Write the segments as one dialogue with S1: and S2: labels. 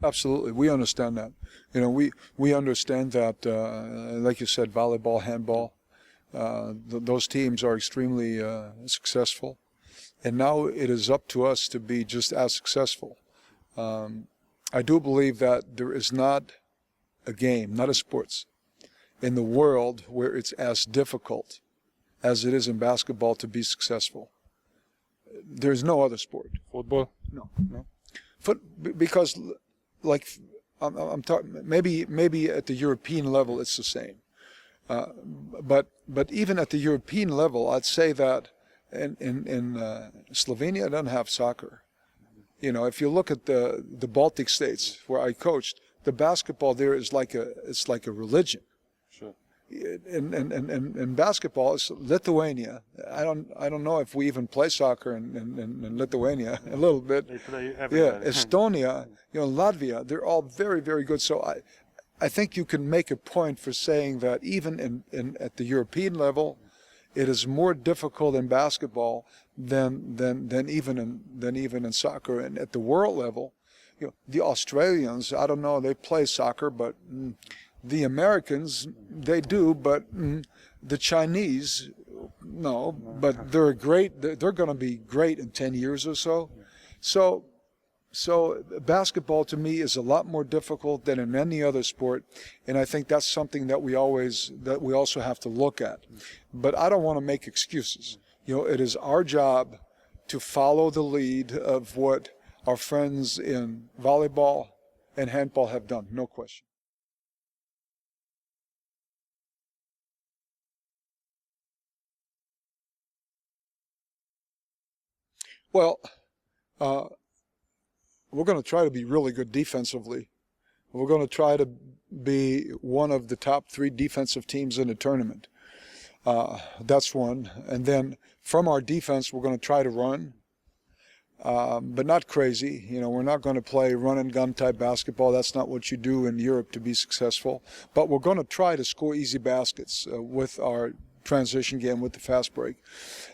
S1: Absolutely, we understand that. You know, we understand that, like you said, volleyball, handball, those teams are extremely successful, and now it is up to us to be just as successful. I do believe that there is not a game, not a sports, in the world where it's as difficult as it is in basketball to be successful. There's no other sport.
S2: Football?
S1: No. Because, like, I'm talking, maybe at the European level it's the same. But even at the European level, I'd say that in Slovenia doesn't have soccer. You know, if you look at the Baltic states where I coached, the basketball there is like a religion.
S2: Sure.
S1: In basketball, it's Lithuania. I don't know if we even play soccer in Lithuania a little bit.
S2: They play everywhere.
S1: Yeah, Estonia, you know, Latvia, they're all very, very good. So I think you can make a point for saying that even at the European level, it is more difficult in basketball than even in soccer. And at the world level, you know, the Australians, I don't know, they play soccer, but the Americans, they do, but the Chinese, no. But they're great. They're going to be great in 10 years or so. So basketball to me is a lot more difficult than in any other sport, and I think that's something that we also have to look at. But I don't want to make excuses. You know, it is our job to follow the lead of what our friends in volleyball and handball have done, no question. Well, we're going to try to be really good defensively. We're going to try to be one of the top 3 defensive teams in the tournament. That's one. And then from our defense, we're going to try to run, but not crazy. You know, we're not going to play run and gun type basketball. That's not what you do in Europe to be successful. But we're going to try to score easy baskets with our transition game, with the fast break.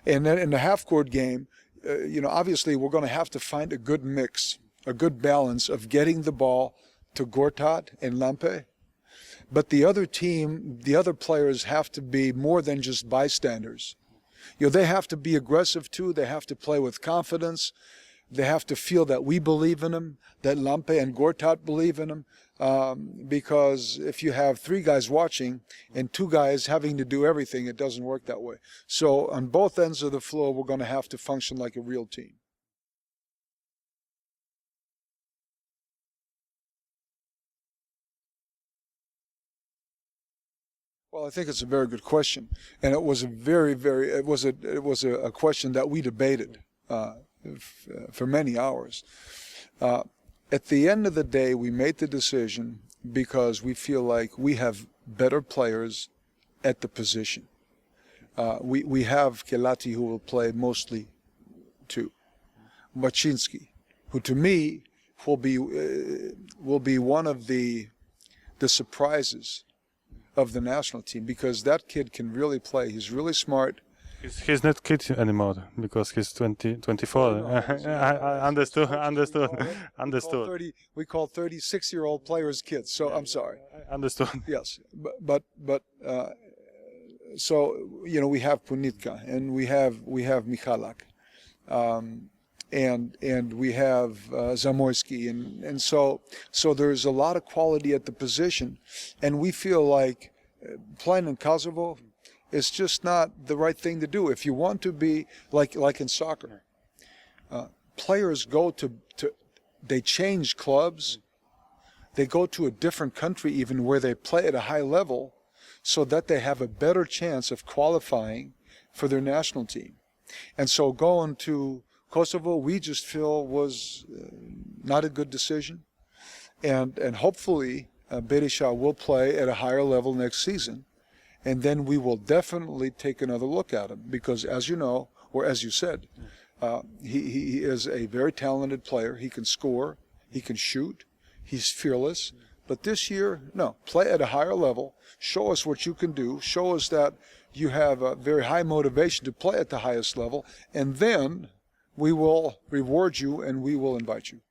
S1: And then in the half-court game, you know, obviously we're going to have to find a good mix, a good balance of getting the ball to Gortat and Lampe. But the other team, the other players have to be more than just bystanders. You know, they have to be aggressive too. They have to play with confidence. They have to feel that we believe in them, that Lampe and Gortat believe in them. Because if you have 3 guys watching and 2 guys having to do everything, it doesn't work that way. So on both ends of the floor, we're going to have to function like a real team. Well, I think it's a very good question, and it was a question that we debated for many hours. At the end of the day, we made the decision because we feel like we have better players at the position. We have Kelati, who will play mostly 2. Machinsky, who to me will be one of the surprises of the national team, because that kid can really play. He's really smart.
S2: He's not kid anymore because he's 24.
S1: No,
S2: I understood.
S1: We call 36-year-old players kids. So I'm sorry.
S2: I understood.
S1: Yes, but so you know, we have Punitka and we have Michalak, and we have Zamoyski, and so there's a lot of quality at the position, and we feel like playing in Kosovo is just not the right thing to do. If you want to be like in soccer, players go they change clubs, they go to a different country even where they play at a high level, so that they have a better chance of qualifying for their national team. And so going to Kosovo, we just feel was not a good decision, and hopefully Berisha will play at a higher level next season. And then we will definitely take another look at him, because as you know, or as you said, he is a very talented player. He can score, he can shoot, he's fearless. But this year, no, play at a higher level, show us what you can do, show us that you have a very high motivation to play at the highest level, and then we will reward you and we will invite you.